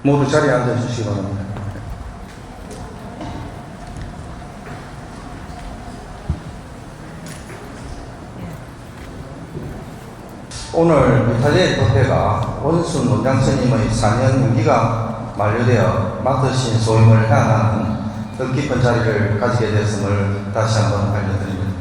모두 자리에 앉아주시기 바랍니다. 오늘 이탈리아의 법회가 원순 원장 스님의 4년 임기가 만료되어 맡으신 소임을 향하는 뜻깊은 자리를 가지게 되었음을 다시 한번 알려드립니다.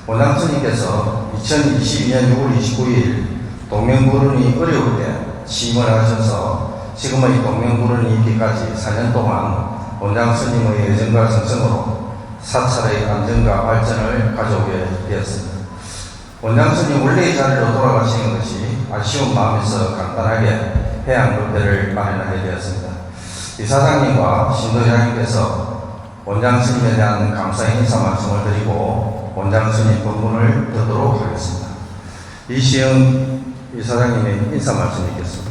원장 스님께서 2022년 6월 29일 동명불운이 어려울 때 취임을 하셔서 지금의 동명불운이 있기까지 4년 동안 원장 스님의 애정과 정성으로 사찰의 안정과 발전을 가져오게 되었습니다. 원장 스님 원래의 자리로 돌아가시는 것이 아쉬운 마음에서 간단하게 해양법회를 마련하게 되었습니다. 이사장님과 신도장님께서 원장 스님에 대한 감사의 인사 말씀을 드리고 원장 스님 본문을 듣도록 하겠습니다. 이시영 이사장님의 인사 말씀이 있겠습니다.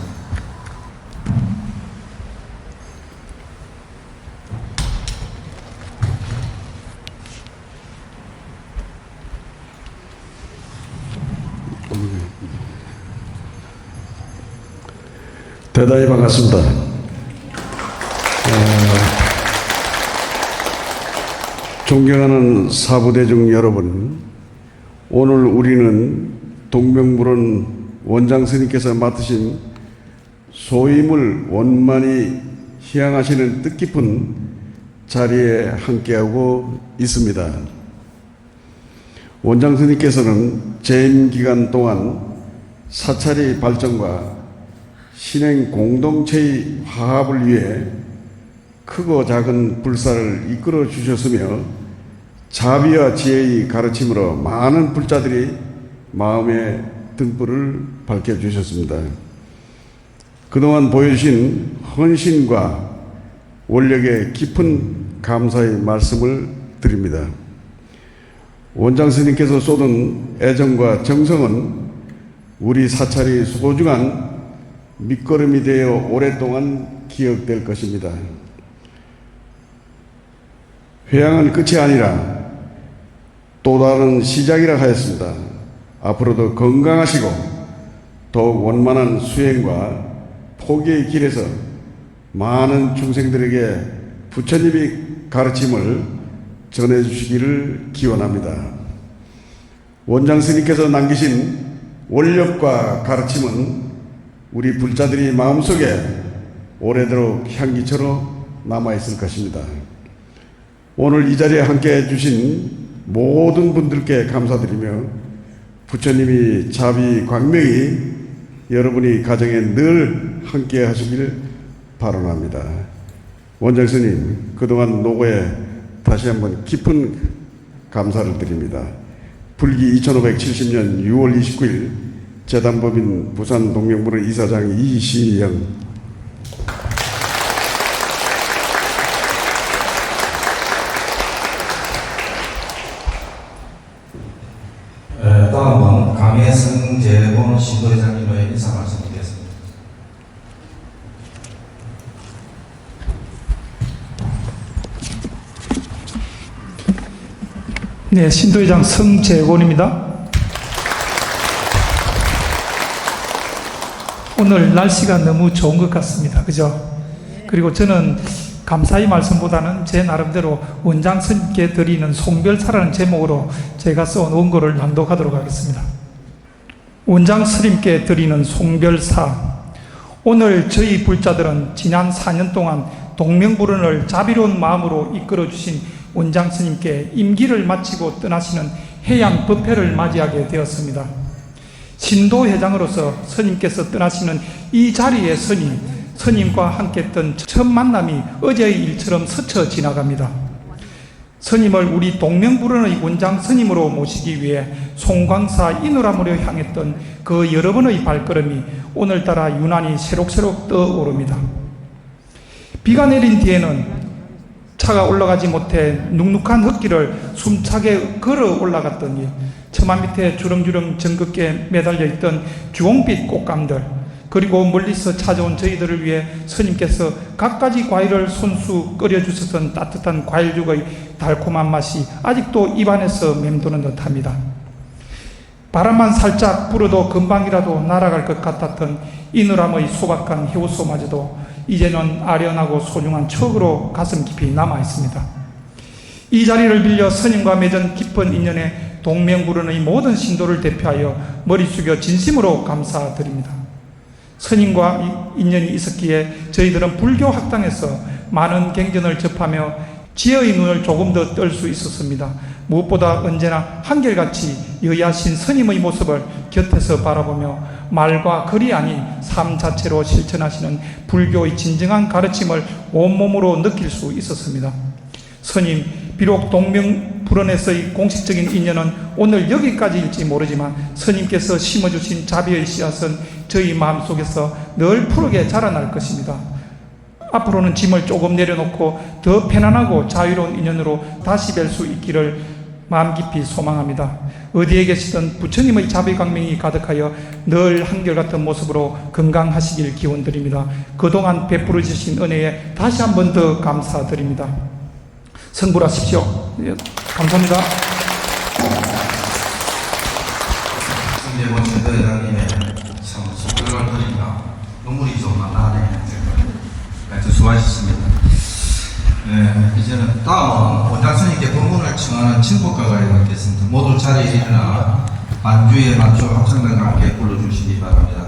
대단히 반갑습니다. 존경하는 사부대중 여러분, 오늘 우리는 동명불운 원장 스님께서 맡으신 소임을 원만히 희양하시는 뜻깊은 자리에 함께하고 있습니다. 원장 스님께서는 재임 기간 동안 사찰의 발전과 신행 공동체의 화합을 위해 크고 작은 불사를 이끌어 주셨으며 자비와 지혜의 가르침으로 많은 불자들이 마음의 등불을 밝혀주셨습니다. 그동안 보여주신 헌신과 원력에 깊은 감사의 말씀을 드립니다. 원장 스님께서 쏟은 애정과 정성은 우리 사찰이 소중한 밑거름이 되어 오랫동안 기억될 것입니다. 회양은 끝이 아니라 또 다른 시작이라 하였습니다. 앞으로도 건강하시고 더욱 원만한 수행과 포기의 길에서 많은 중생들에게 부처님의 가르침을 전해주시기를 기원합니다. 원장 스님께서 남기신 원력과 가르침은 우리 불자들이 마음속에 오래도록 향기처럼 남아있을 것입니다. 오늘 이 자리에 함께 해주신 모든 분들께 감사드리며 부처님이 자비 광명이 여러분이 가정에 늘 함께 하시길 바라옵니다. 원장 스님, 그동안 노고에 다시 한번 깊은 감사를 드립니다. 불기 2570년 6월 29일 재단법인 부산 동명불운 이사장 이시영. 다음은 강혜승재본 신도회장님의 인사 말씀드리겠습니다. 네, 신도회장 성재곤입니다. 오늘 날씨가 너무 좋은 것 같습니다. 그죠? 그리고 저는 감사의 말씀보다는 제 나름대로 원장 스님께 드리는 송별사라는 제목으로 제가 써온 원고를 낭독하도록 하겠습니다. 원장 스님께 드리는 송별사. 오늘 저희 불자들은 지난 4년 동안 동명불운을 자비로운 마음으로 이끌어주신 원장 스님께 임기를 마치고 떠나시는 해양 법회를 맞이하게 되었습니다. 신도회장으로서 스님께서 떠나시는 이 자리에 스님과 함께 했던 첫 만남이 어제의 일처럼 스쳐 지나갑니다. 스님을 우리 동명불운의 원장 스님으로 모시기 위해 송광사 인우라무로 향했던 그 여러 번의 발걸음이 오늘따라 유난히 새록새록 떠오릅니다. 비가 내린 뒤에는 차가 올라가지 못해 눅눅한 흙길을 숨차게 걸어 올라갔더니 처마 밑에 주렁주렁 정겹게 매달려 있던 주홍빛 꽃감들, 그리고 멀리서 찾아온 저희들을 위해 스님께서 갖가지 과일을 손수 끓여주셨던 따뜻한 과일죽의 달콤한 맛이 아직도 입안에서 맴도는 듯합니다. 바람만 살짝 불어도 금방이라도 날아갈 것 같았던 이누람의 소박한 효소마저도 이제는 아련하고 소중한 추억으로 가슴 깊이 남아 있습니다. 이 자리를 빌려 스님과 맺은 깊은 인연에 동명불언의 모든 신도를 대표하여 머리 숙여 진심으로 감사드립니다. 스님과 인연이 있었기에 저희들은 불교 학당에서 많은 경전을 접하며 지혜의 눈을 조금 더 뜰 수 있었습니다. 무엇보다 언제나 한결같이 여야신 스님의 모습을 곁에서 바라보며 말과 글이 아닌 삶 자체로 실천하시는 불교의 진정한 가르침을 온몸으로 느낄 수 있었습니다. 스님, 비록 동명불언에서의 공식적인 인연은 오늘 여기까지일지 모르지만 스님께서 심어주신 자비의 씨앗은 저희 마음속에서 늘 푸르게 자라날 것입니다. 앞으로는 짐을 조금 내려놓고 더 편안하고 자유로운 인연으로 다시 뵐 수 있기를 마음 깊이 소망합니다. 어디에 계시든 부처님의 자비광명이 가득하여 늘 한결같은 모습으로 건강하시길 기원드립니다. 그동안 베풀어 주신 은혜에 다시 한 번 더 감사드립니다. 성불하십시오. 예, 감사합니다. 성대본 최대장님의 참 속별을 드립니다. 눈물이 좀 나네. 하여튼 수고하셨습니다. 네, 이제는 다음은 원장스님께 본문을 청하는 친곡가가 있겠습니다. 모두 자리에 일어나 반주에 맞춰 합창단과 함께 불러주시기 바랍니다.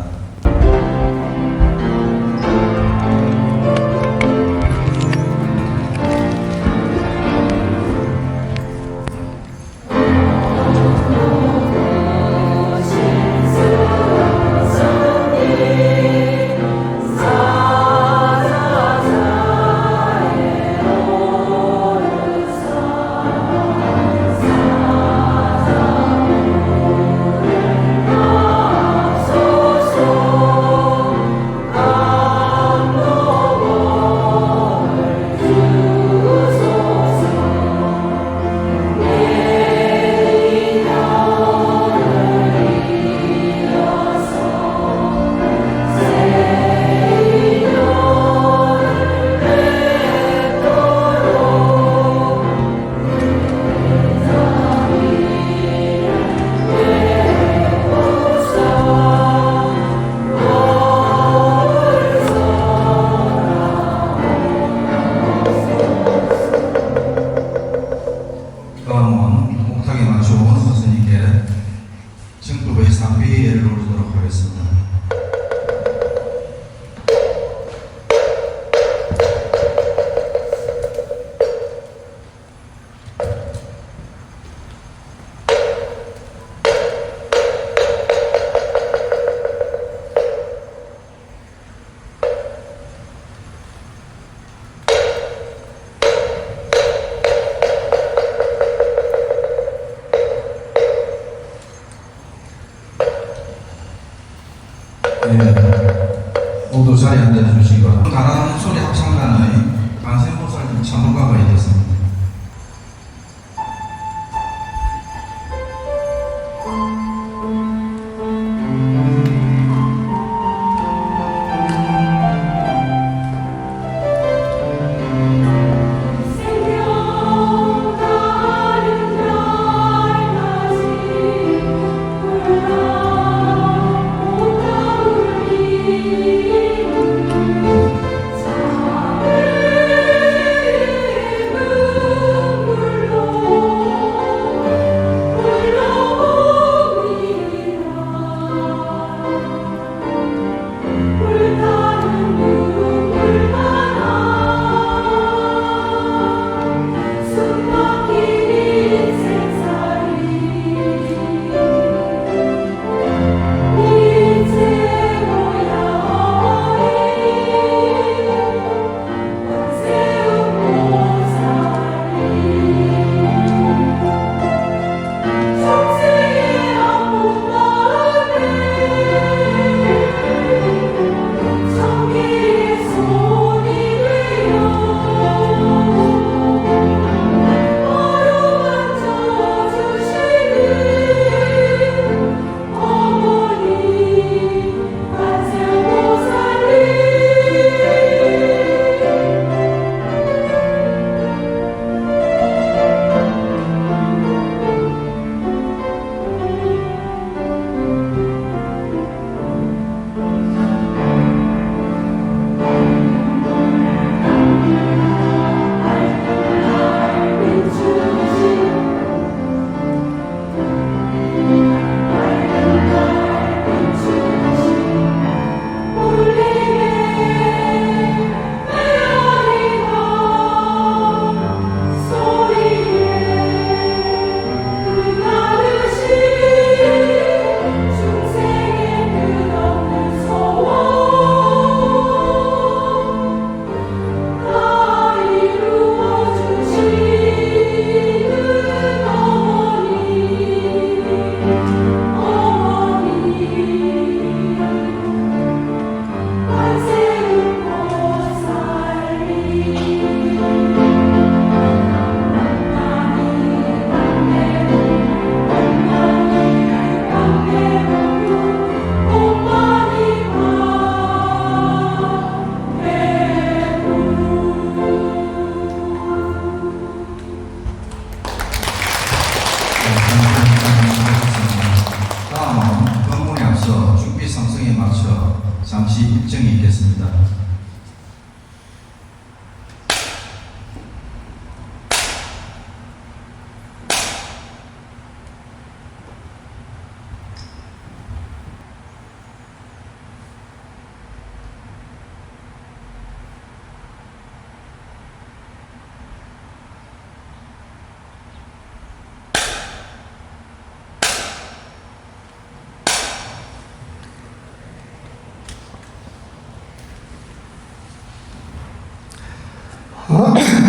모두 자리에 앉아주시기 바랍니다. 가난 소리 합창단의 관세음보살님 참모가가 있겠습니다. 자 맞춰 중비 상승에 맞춰 잠시 일정이 있겠습니다.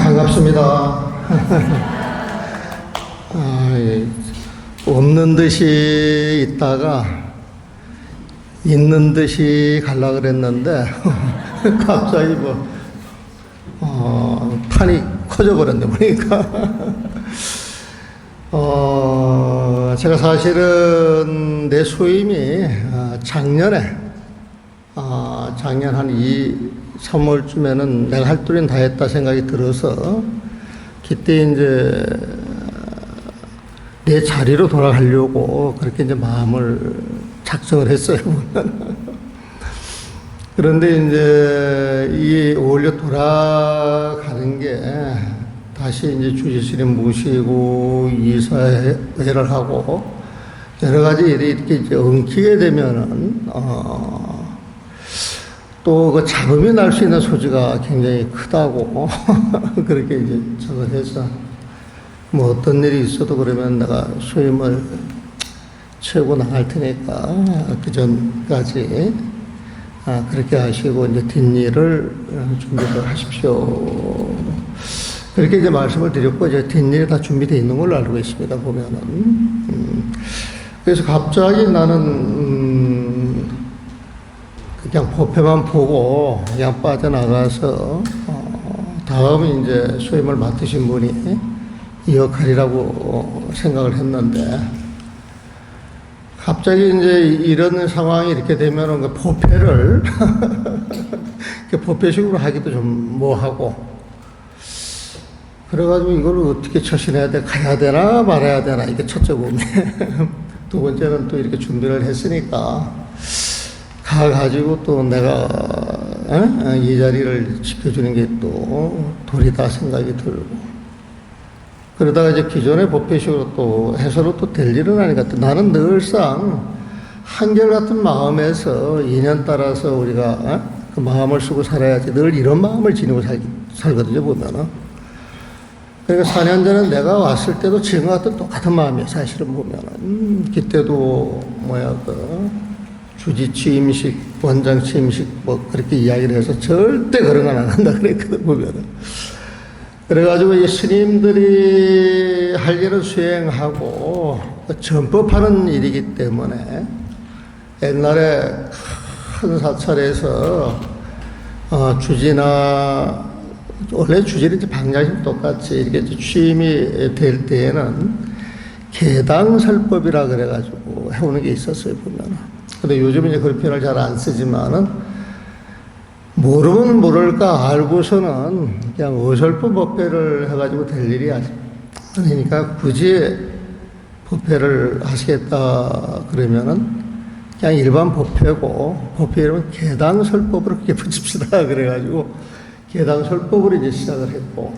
반갑습니다. 없는 듯이 있다가 있는 듯이 가려고 그랬는데 갑자기 판이 커져버렸네 보니까. 제가 사실은 내 소임이 작년 한 3월쯤에는 내가 할 도리는 다 했다 생각이 들어서 그때 이제 내 자리로 돌아가려고 그렇게 이제 마음을 작정을 했어요. 그런데 이제 이 어울려 돌아가는 게 다시 이제 주지스님 모시고 이사회를 하고 여러 가지 일이 이렇게 이제 엉키게 되면은 또 그 잡음이 날 수 있는 소지가 굉장히 크다고 그렇게 이제 저걸 해서 뭐 어떤 일이 있어도 그러면 내가 소임을 채우고 나갈 테니까 그 전까지 그렇게 하시고 이제 뒷일을 준비를 하십시오. 그렇게 이제 말씀을 드렸고 이제 뒷일이 다 준비되어 있는 걸로 알고 있습니다. 보면은 그래서 갑자기 나는 그냥 법회만 보고 그냥 빠져나가서 다음에 이제 소임을 맡으신 분이 이 역할이라고 생각을 했는데 갑자기 이제 이런 상황이 이렇게 되면은 그 법회를 법회식으로 하기도 좀 뭐하고 그래가지고 이걸 어떻게 처신해야 돼? 가야 되나 말아야 되나? 이게 첫째 고민. 두 번째는 또 이렇게 준비를 했으니까 가가지고 또 내가 이 자리를 지켜주는 게 또 도리다 생각이 들고 그러다가 이제 기존의 법회식으로 또 해서로 또 될 일은 아니니까 나는 늘상 한결같은 마음에서 인연 따라서 우리가 그 마음을 쓰고 살아야지 늘 이런 마음을 지니고 살거든요 보면은. 그러니까 4년 전에 내가 왔을 때도 지금과 같은 똑같은 마음이에요 사실은 보면은. 그때도 주지 취임식, 원장 취임식 뭐 그렇게 이야기를 해서 절대 그런 건 안 한다 그랬거든 보면은. 그래가지고 이 스님들이 할 일은 수행하고 전법하는 일이기 때문에 옛날에 큰 사찰에서 주지나 원래 주지는 이제 방장식 똑같이 이렇게 취임이 될 때에는 개당설법이라 그래가지고 해오는 게 있었어요 보면은. 근데 요즘은 이제 그런 표현을 잘 안 쓰지만은 모르면 모를까 알고서는 그냥 어설픈 법회를 해가지고 될 일이 아니니까 굳이 법회를 하시겠다 그러면은 그냥 일반 법회고 법회 이름은 개당설법으로 그렇게 붙입시다 그래가지고 개당설법으로 이제 시작을 했고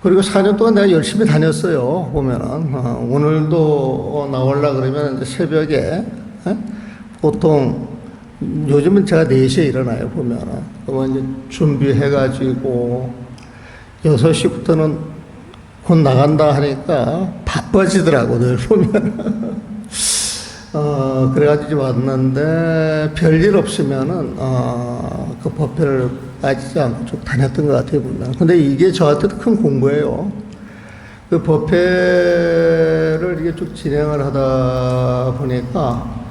그리고 4년 동안 내가 열심히 다녔어요 보면은 오늘도 나오려고 그러면 이제 새벽에 보통 요즘은 제가 4시에 일어나요 보면은 그러면 이제 준비해가지고 6시부터는 곧 나간다 하니까 바빠지더라고 늘 보면. 그래가지고 왔는데 별일 없으면은 그 법회를 빠지지 않고 쭉 다녔던 것 같아요 보면. 근데 이게 저한테도 큰 공부예요. 그 법회를 이게 쭉 진행을 하다 보니까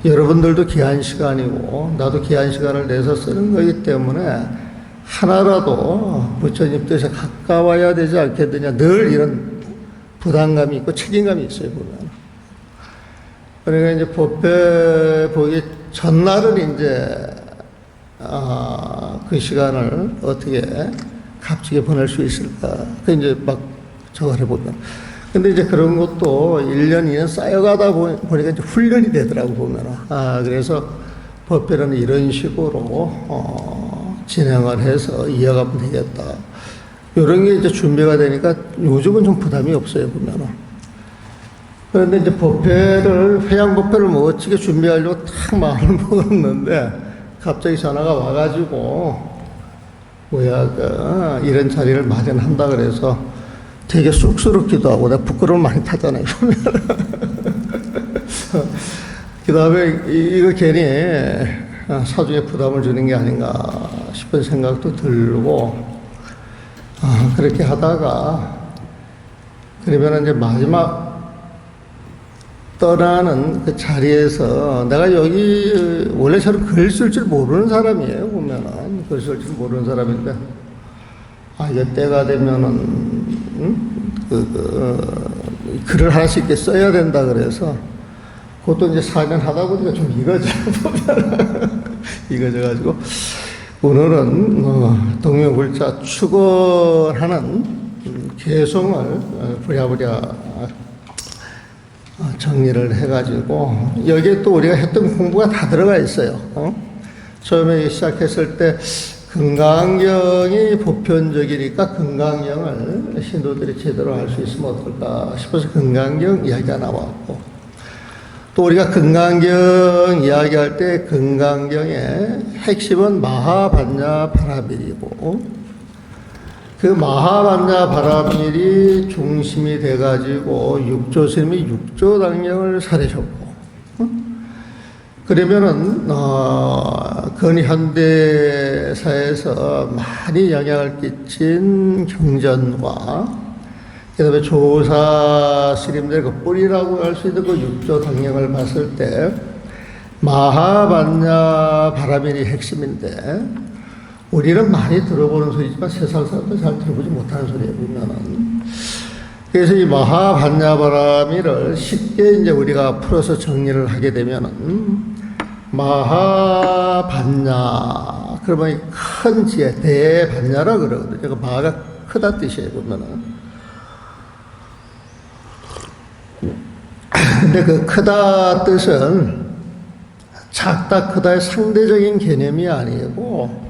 여러분들도 귀한 시간이고 나도 귀한 시간을 내서 쓰는 거기 때문에 하나라도 부처님 뜻에 가까워야 되지 않겠느냐 늘 이런 부담감이 있고 책임감이 있어요 보면. 그러니까 이제 법회 보기 전날은 이제 그 시간을 어떻게 값지게 보낼 수 있을까 그 이제 막 저걸 해보면 근데 이제 그런 것도 1년, 2년 쌓여가다 보니까 이제 훈련이 되더라고, 보면은. 그래서 법회는 이런 식으로, 진행을 해서 이어가면 되겠다. 이런 게 이제 준비가 되니까 요즘은 좀 부담이 없어요, 보면은. 그런데 이제 회양 법회를 멋지게 준비하려고 탁 마음을 먹었는데, 갑자기 전화가 와가지고, 이런 자리를 마련한다 그래서 되게 쑥스럽기도 하고, 내가 부끄러움 많이 타잖아요, 보면. 그 다음에 이거 괜히 사주에 부담을 주는 게 아닌가 싶은 생각도 들고, 그렇게 하다가, 그러면 이제 마지막 떠나는 그 자리에서 내가 여기 원래 저는 글 쓸 줄 모르는 사람이에요, 보면은. 글 쓸 줄 모르는 사람인데, 이제 때가 되면은, 글을 하나씩 이렇게 써야 된다 그래서, 그것도 이제 4년 하다 보니까 좀 익어져, 익어져가지고, 오늘은, 동명불자 축원하는 개성을 부랴부랴 정리를 해가지고, 여기에 또 우리가 했던 공부가 다 들어가 있어요. 처음에 시작했을 때, 금강경이 보편적이니까 금강경을 신도들이 제대로 할 수 있으면 어떨까 싶어서 금강경 이야기가 나왔고, 또 우리가 금강경 이야기할 때 금강경의 핵심은 마하반야 바라밀이고, 그 마하반야 바라밀이 중심이 돼가지고 육조 스님이 육조당령을 살으셨고, 그러면은 근현대사에서 많이 영향을 끼친 경전과 그다음에 조사 스님들 그 뿌리라고 할 수 있는 그 육조 당령을 봤을 때 마하반야 바라밀이 핵심인데, 우리는 많이 들어보는 소리지만 세상 사람들 잘 들어보지 못하는 소리예요, 보면은. 그래서 이 마하반야 바라밀을 쉽게 이제 우리가 풀어서 정리를 하게 되면은, 마하반야, 그러면 큰 지혜, 대반야라 그러거든요. 그 마가 크다 뜻이에요, 보면은. 근데 그 크다 뜻은 작다 크다의 상대적인 개념이 아니고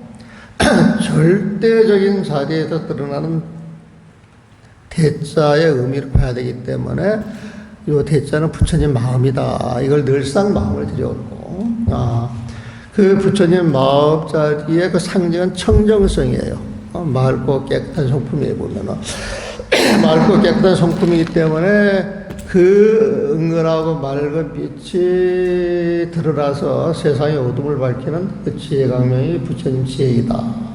절대적인 자리에서 드러나는 대자의 의미를 봐야 되기 때문에 이 대자는 부처님 마음이다. 이걸 늘상 마음을 들여오고, 그 부처님 마음 자리의 그 상징은 청정성이에요. 맑고 깨끗한 성품이에요, 보면은. 맑고 깨끗한 성품이기 때문에 그 은근하고 맑은 빛이 드러나서 세상의 어둠을 밝히는 그 지혜 강명이 부처님 지혜이다.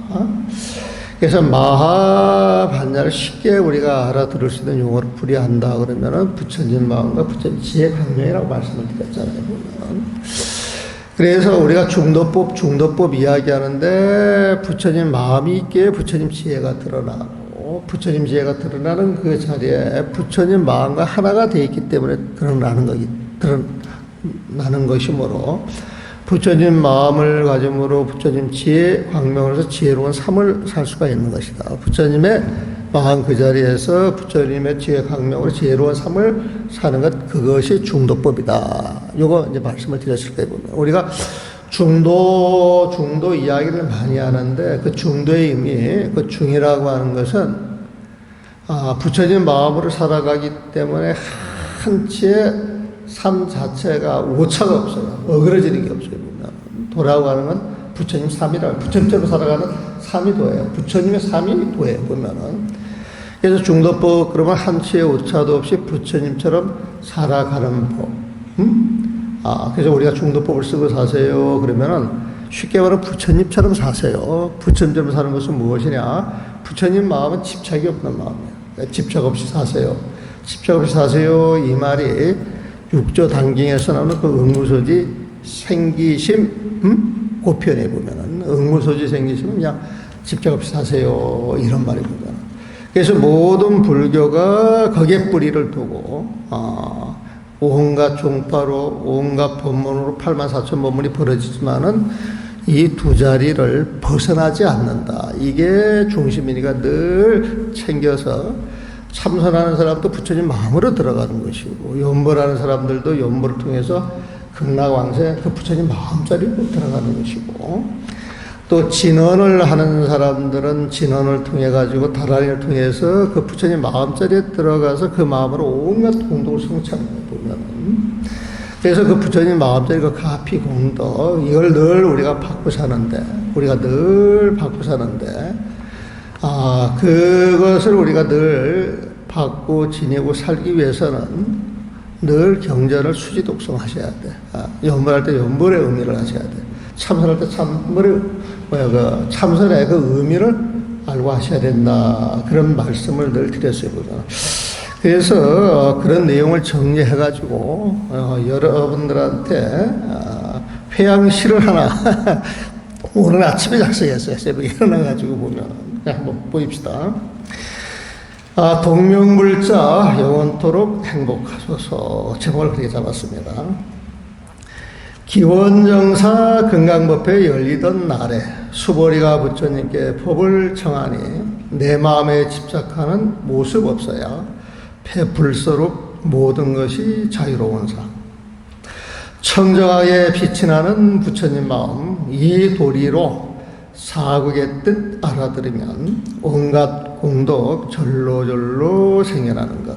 그래서 마하반야를 쉽게 우리가 알아들을 수 있는 용어로 풀이한다 그러면은 부처님 마음과 부처님 지혜 강명이라고 말씀을 드렸잖아요, 보면. 그래서 우리가 중도법 이야기하는데 부처님 마음이 있기에 부처님 지혜가 드러나고, 부처님 지혜가 드러나는 그 자리에 부처님 마음과 하나가 되어 있기 때문에 드러나는 것이므로, 부처님 마음을 가짐으로 부처님 지혜 광명으로서 지혜로운 삶을 살 수가 있는 것이다. 부처님의 마음 그 자리에서 부처님의 지혜 광명으로 지혜로운 삶을 사는 것, 그것이 중도법이다. 요거 이제 말씀을 드렸을 거예요. 우리가 중도 이야기를 많이 하는데, 그 중도의 의미, 그 중이라고 하는 것은, 부처님 마음으로 살아가기 때문에 한치의 삶 자체가 오차가 없어요. 어그러지는 게 없어요. 도라고 건 부처님 삶이라, 부처님처럼 살아가는 삶이 도예요. 부처님의 삶이 도예요, 보면은. 그래서 중도법, 그러면 한치의 오차도 없이 부처님처럼 살아가는 법. 그래서 우리가 중도법을 쓰고 사세요. 그러면은 쉽게 말하면 부처님처럼 사세요. 부처님처럼 사는 것은 무엇이냐? 부처님 마음은 집착이 없는 마음이에요. 그러니까 집착 없이 사세요. 집착 없이 사세요. 이 말이 육조 당경에서 나오는 그 응무소지 생기심, 고편에 보면은 응무소지 생기심은 그냥 집착 없이 사세요. 이런 말이 보면. 그래서 모든 불교가 거기에 뿌리를 두고, 온갖 종파로, 온갖 법문으로 84,000법문이 벌어지지만은 이 두 자리를 벗어나지 않는다. 이게 중심이니까 늘 챙겨서 참선하는 사람도 부처님 마음으로 들어가는 것이고, 연보라는 사람들도 연보를 통해서 극락왕생 그 부처님 마음자리로 들어가는 것이고, 또 진언을 하는 사람들은 진언을 통해 가지고 다라니를 통해서 그 부처님 마음자리에 들어가서 그 마음으로 온갖 공덕을 성취하는 거 보면은, 그래서 그 부처님 마음자리가 가피 공덕, 이걸 늘 우리가 받고 사는데, 그것을 우리가 늘 받고 지내고 살기 위해서는 늘 경전을 수지독성하셔야 돼. 연불할 때 연불의 의미를 하셔야 돼. 참선할 때 참선의 그 의미를 알고 하셔야 된다. 그런 말씀을 늘 드렸어요. 그래서 그런 내용을 정리해가지고 여러분들한테 회양시를 하나 오늘 아침에 작성했어요. 새벽에 일어나가지고 보면 한번 보입시다. 동명불자 영원토록 행복하소서. 제목을 그렇게 잡았습니다. 기원정사 금강법회 열리던 날에 수보리가 부처님께 법을 청하니 내 마음에 집착하는 모습 없어야 폐불서로 모든 것이 자유로운 삶. 청정하게 빛이 나는 부처님 마음, 이 도리로 사국의 뜻 알아들으면 온갖 공덕 절로절로 생겨나는 것.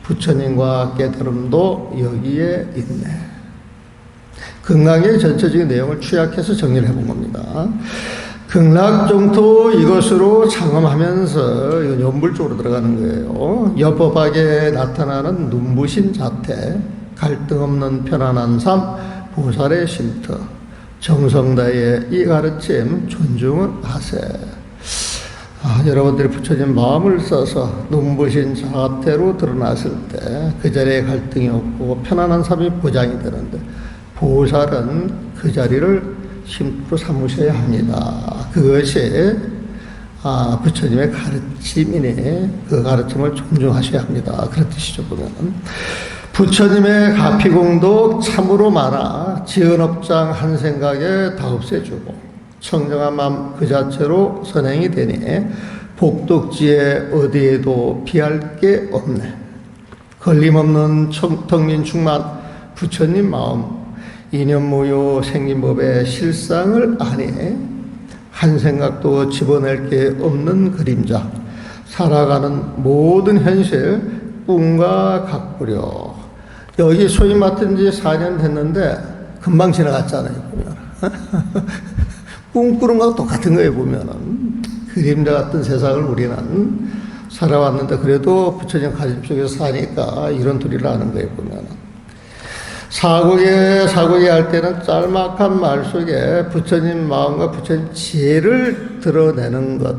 부처님과 깨달음도 여기에 있네. 극락의 전체적인 내용을 취약해서 정리를 해본 겁니다. 극락정토 이것으로 장엄하면서 이건 연불 쪽으로 들어가는 거예요. 여법하게 나타나는 눈부신 자태, 갈등 없는 편안한 삶, 보살의 쉼터, 정성다의 이 가르침 존중을 하세. 여러분들이 부처님 마음을 써서 눈부신 자태로 드러났을 때 그 자리에 갈등이 없고 편안한 삶이 보장이 되는데, 보살은 그 자리를 쉼터로 삼으셔야 합니다. 그것이 부처님의 가르침이니 그 가르침을 존중하셔야 합니다. 그런 뜻이죠. 보면 부처님의 가피공덕 참으로 많아 지은업장 한 생각에 다 없애주고 청정한 마음 그 자체로 선행이 되니 복덕지에 어디에도 비할 게 없네. 걸림없는 덕민충만 부처님 마음, 이념무효 생긴법의 실상을 아니 한 생각도 집어낼 게 없는 그림자, 살아가는 모든 현실 꿈과 같구려. 여기 소위 맡은 지 4년 됐는데 금방 지나갔잖아요. 보면 꿈꾸는 거하고 똑같은 거예요. 보면은 그림자 같은 세상을 우리는 살아왔는데, 그래도 부처님 가슴 속에서 사니까 이런 도리를 아는 거예요. 보면은 사고에 할 때는 짤막한 말 속에 부처님 마음과 부처님 지혜를 드러내는 것,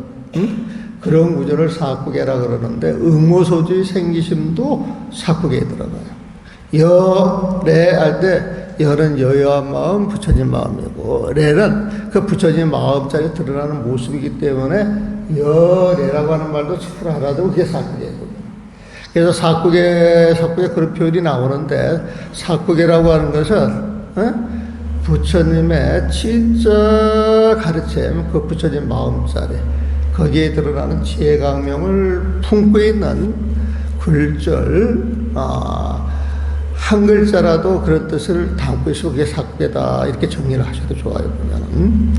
그런 구조를 사구계라 그러는데, 의무소주의 생기심도 사구계에 들어가요. 래 할 때 여는 여여한 마음, 부처님 마음이고, 레는 그 부처님 마음자리에 드러나는 모습이기 때문에 여래라고 하는 말도 스스로 알아두고 그게 사구계거든요. 그래서 사구계 그런 표현이 나오는데, 사구계라고 하는 것은 부처님의 진짜 가르침, 그 부처님 마음자리, 거기에 드러나는 지혜강명을 품고 있는 글절, 한 글자라도 그런 뜻을 담고 있어 그게 사구계다, 이렇게 정리를 하셔도 좋아요. 보면은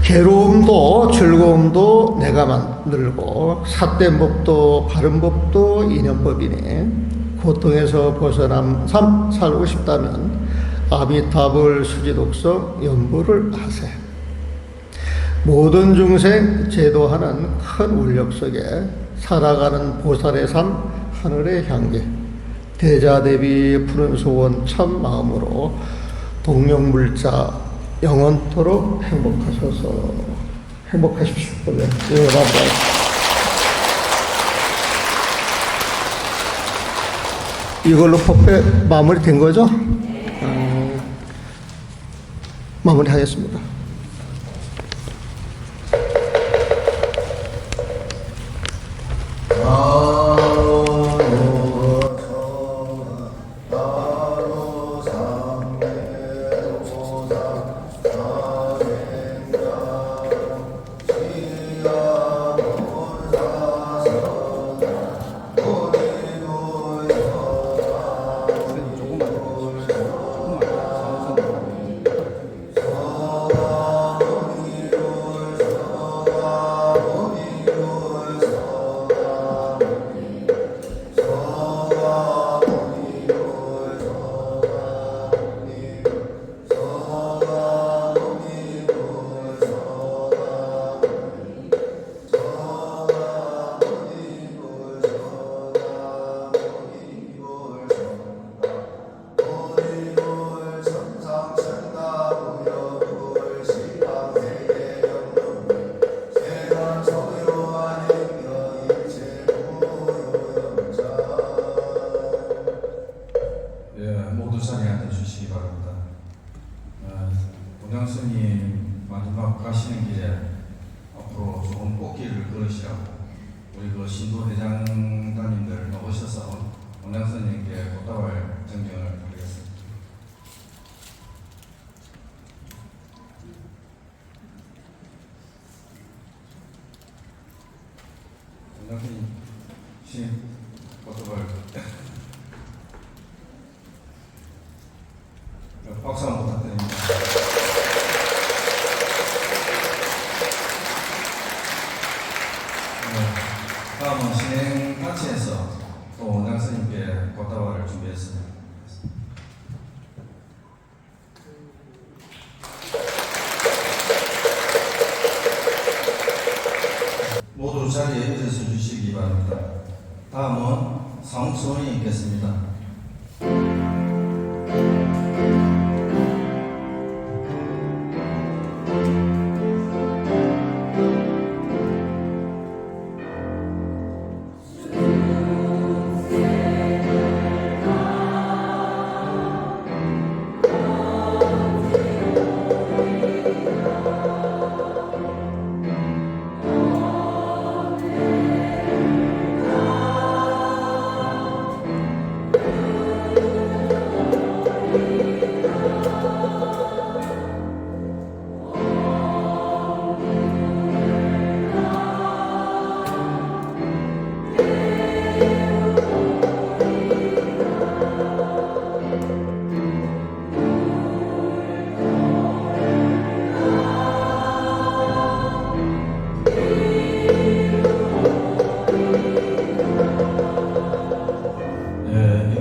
괴로움도 즐거움도 내가 만들고 삿된 법도 바른 법도 인연법이니 고통에서 벗어난 삶 살고 싶다면 아미타불 수지독성 연부를 하세. 모든 중생 제도하는 큰 울력 속에 살아가는 보살의 삶 하늘의 향기, 대자대비 푸른 소원 참 마음으로 동명불자 영원토록 행복하셔서 행복하십시오. 이걸로 법회 마무리된 거죠? 마무리하겠습니다. 원장 스님 마지막 가시는 길에 앞으로 좋은 꽃길을 걸으시라고 우리 그 신도 대장단님들 오셔서 원장 스님께 꽃다발 정경을 드리겠습니다. 원장 스님 꽃다발 박수 한번 부탁드립니다. 다음은 진행 단체에서 또 원장 스님께 꽃다발을 준비했습니다. 모두 자리에 앉아서 주시기 바랍니다. 다음은 사무총장이 있겠습니다.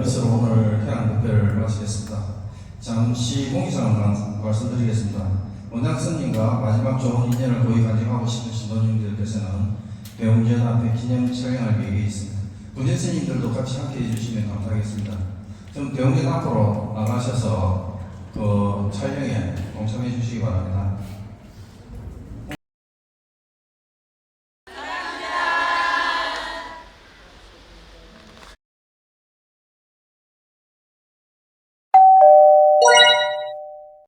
이것으로 오늘 해양 국회를 마치겠습니다. 잠시 공의사항 말씀드리겠습니다. 원장 스님과 마지막 좋은 인연을 고이 간직하고 싶은 신도님들께서는 배웅전 앞에 기념 촬영할 계획이 있습니다. 부전 스님들도 같이 함께 해주시면 감사하겠습니다. 좀 배웅전 앞으로 나가셔서 그 촬영에 동참해 주시기 바랍니다.